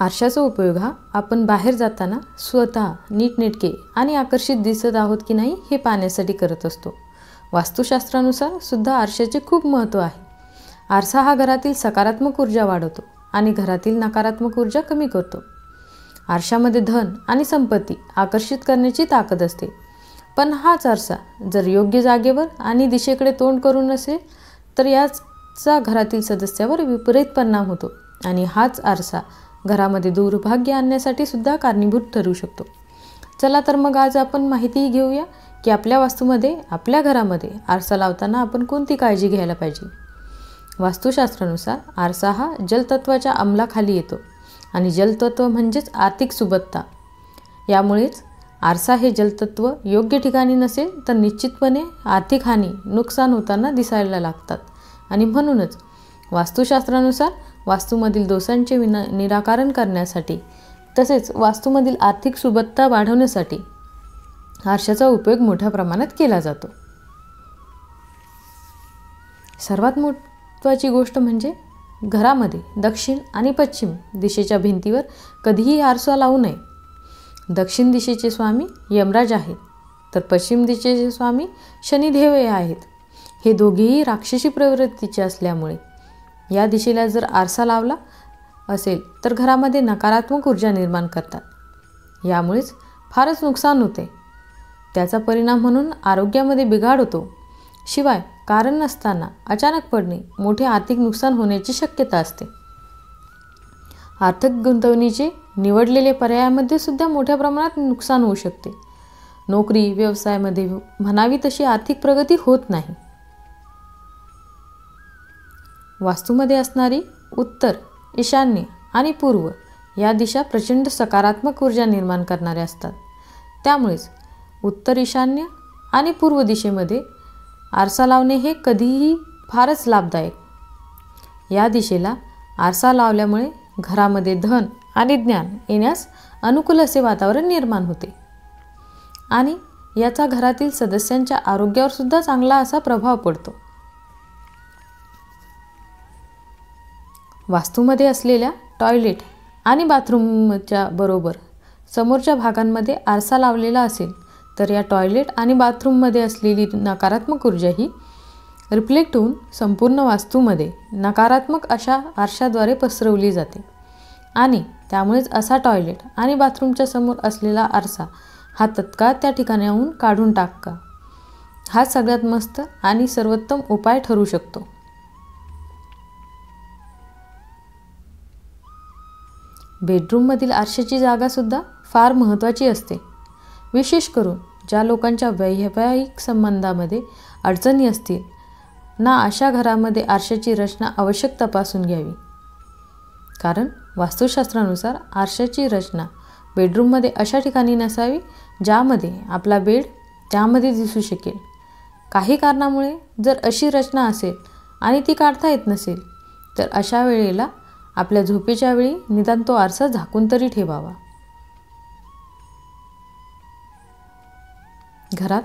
आरशाचा उपयोग हा आपण बाहेर जाताना स्वतः नीटनेटके आणि आकर्षित दिसत आहोत की नाही हे पाहण्यासाठी करत असतो. वास्तुशास्त्रानुसार सुद्धा आरशाचे खूप महत्त्व आहे. आरसा हा घरातील सकारात्मक ऊर्जा वाढवतो आणि घरातील नकारात्मक ऊर्जा कमी करतो. आरशामध्ये धन आणि संपत्ती आकर्षित करण्याची ताकद असते. पण हाच आरसा जर योग्य जागेवर आणि दिशेकडे तोंड करून नसेल तर याचा घरातील सदस्यावर विपरीत परिणाम होतो आणि हाच आरसा घरामध्ये दुर्भाग्य आणण्यासाठी सुद्धा कारणीभूत ठरू शकतो. चला तर मग आज आपण माहिती घेऊया की आपल्या वास्तूमध्ये आपल्या घरामध्ये आरसा लावताना आपण कोणती काळजी घ्यायला पाहिजे. वास्तुशास्त्रानुसार आरसा हा जलतत्वाच्या अंमलाखाली येतो आणि जलतत्व म्हणजेच आर्थिक सुबत्ता. यामुळेच आरसा हे जलतत्व योग्य ठिकाणी नसेल तर निश्चितपणे आर्थिक हानी नुकसान होताना दिसायला लागतात. आणि म्हणूनच वास्तुशास्त्रानुसार वास्तूमधील दोषांचे निराकरण करण्यासाठी तसेच वास्तूमधील आर्थिक सुबत्ता वाढवण्यासाठी आरशाचा उपयोग मोठ्या प्रमाणात केला जातो. सर्वात महत्त्वाची गोष्ट म्हणजे घरामध्ये दक्षिण आणि पश्चिम दिशेच्या भिंतीवर कधीही आरसा लावू नये. दक्षिण दिशेचे स्वामी यमराज आहेत तर पश्चिम दिशेचे स्वामी शनिदेव आहेत. हे दोघेही राक्षसी प्रवृत्तीचे असल्यामुळे या दिशेला जर आरसा लावला असेल तर घरामध्ये नकारात्मक ऊर्जा निर्माण करतात. यामुळेच फारच नुकसान होते. त्याचा परिणाम म्हणून आरोग्यामध्ये बिघाड होतो. शिवाय कारण नसताना अचानक पडणे, मोठे आर्थिक नुकसान होण्याची शक्यता असते. आर्थिक गुंतवणुकीचे निवडलेले पर्यायामध्ये सुद्धा मोठ्या प्रमाणात नुकसान होऊ शकते. नोकरी व्यवसायामध्ये म्हणावी तशी आर्थिक प्रगती होत नाही. वास्तूमध्ये असणारी उत्तर, ईशान्य आणि पूर्व या दिशा प्रचंड सकारात्मक ऊर्जा निर्माण करणाऱ्या असतात. त्यामुळेच उत्तर, ईशान्य आणि पूर्व दिशेमध्ये आरसा लावणे हे कधीही फारच लाभदायक. या दिशेला आरसा लावल्यामुळे घरामध्ये धन आणि ज्ञान येण्यास अनुकूल असे वातावरण निर्माण होते आणि याचा घरातील सदस्यांच्या आरोग्यावर सुद्धा चांगला असा प्रभाव पडतो. वास्तूमध्ये असलेल्या टॉयलेट आणि बाथरूमच्या बरोबर समोरच्या भागांमध्ये आरसा लावलेला असेल तर या टॉयलेट आणि बाथरूममध्ये असलेली नकारात्मक ऊर्जा ही रिफ्लेक्ट होऊन संपूर्ण वास्तूमध्ये नकारात्मक अशा आरशाद्वारे पसरवली जाते आणि त्यामुळेच असा टॉयलेट आणि बाथरूमच्या समोर असलेला आरसा हा तत्काळ त्या ठिकाणाहून काढून टाका. हा सगळ्यात मस्त आणि सर्वोत्तम उपाय ठरू शकतो. बेडरूममधील आरशाची जागासुद्धा फार महत्त्वाची असते. विशेष करून ज्या लोकांच्या वैवाहिक संबंधामध्ये अडचणी असतील ना अशा घरामध्ये आरशाची रचना आवश्यक तपासून घ्यावी. कारण वास्तुशास्त्रानुसार आरशाची रचना बेडरूममध्ये अशा ठिकाणी नसावी ज्यामध्ये आपला बेड त्यामध्ये दिसू शकेल. काही कारणामुळे जर अशी रचना असेल आणि ती काढता येत नसेल तर अशा वेळेला आपल्या झोपेच्या वेळी निदान तो आरसा झाकून तरी ठेवावा. घरात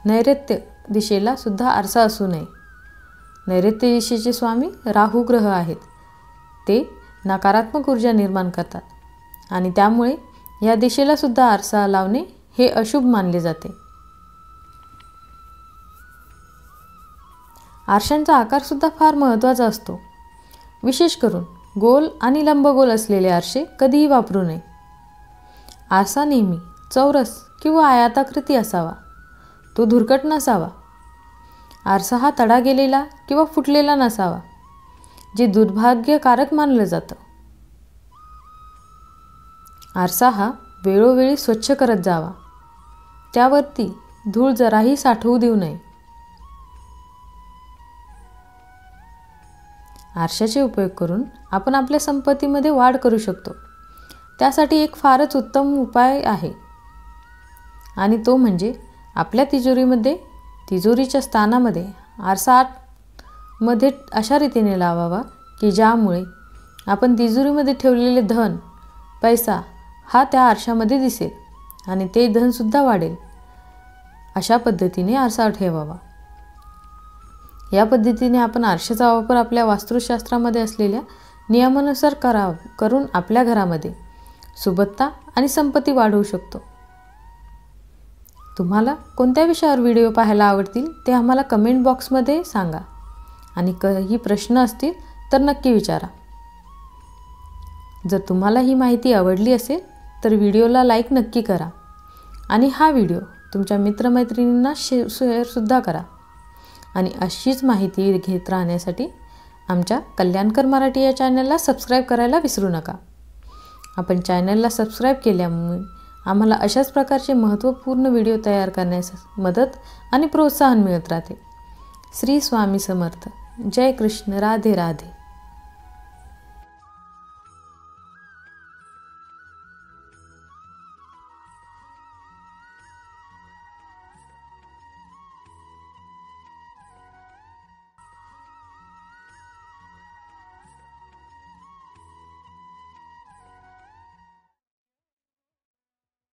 नैऋत्य दिशेला सुद्धा आरसा असू नये. नैऋत्य दिशेचे स्वामी राहू ग्रह आहेत. ते नकारात्मक ऊर्जा निर्माण करतात आणि त्यामुळे या दिशेला सुद्धा आरसा लावणे हे अशुभ मानले जाते. आरशांचा आकार सुद्धा फार महत्त्वाचा असतो. विशेष करून गोल आणि लंबगोल असलेले आरसे कधीही वापरू नये. आरसा नेहमी चौरस किंवा आयताकृती असावा. तो धुरकट नसावा. आरसा हा तडा गेलेला किंवा फुटलेला नसावा, जे दुर्भाग्यकारक मानलं जातं. आरसा हा वेळोवेळी स्वच्छ करत जावा. त्यावरती धूळ जराही साठवू देऊ नये. आरशाचे उपयोग करून आपण आपल्या संपत्तीमध्ये वाढ करू शकतो. त्यासाठी एक फारच उत्तम उपाय आहे आणि तो म्हणजे आपल्या तिजोरीच्या स्थानामध्ये आरसा आतमध्ये अशा रीतीने लावावा की ज्यामुळे आपण तिजोरीमध्ये ठेवलेले धन, पैसा हा त्या आरशामध्ये दिसेल आणि ते धनसुद्धा वाढेल. अशा पद्धतीने आरसा ठेवावा. या पद्धतीने आपण आरशाचा वापर आपल्या वास्तुशास्त्रामध्ये असलेल्या नियमानुसार करून आपल्या घरामध्ये सुबत्ता आणि संपत्ती वाढवू शकतो. तुम्हाला कोणत्या विषयावर व्हिडिओ पाहायला आवडतील ते आम्हाला कमेंट बॉक्समध्ये सांगा आणि काही प्रश्न असतील तर नक्की विचारा. जर तुम्हाला ही माहिती आवडली असेल तर व्हिडिओला लाईक नक्की करा आणि हा व्हिडिओ तुमच्या मित्रमैत्रिणींना शेअरसुद्धा करा. आणि अशीच माहिती घेत राहण्यासाठी आमच्या कल्याणकर मराठी या चॅनलला सबस्क्राईब करायला विसरू नका. आपण चॅनलला सबस्क्राईब केल्यामुळे आम्हाला अशाच प्रकारचे महत्त्वपूर्ण व्हिडिओ तयार करण्यास मदत आणि प्रोत्साहन मिळत राहते. श्री स्वामी समर्थ. जय कृष्ण. राधे राधे.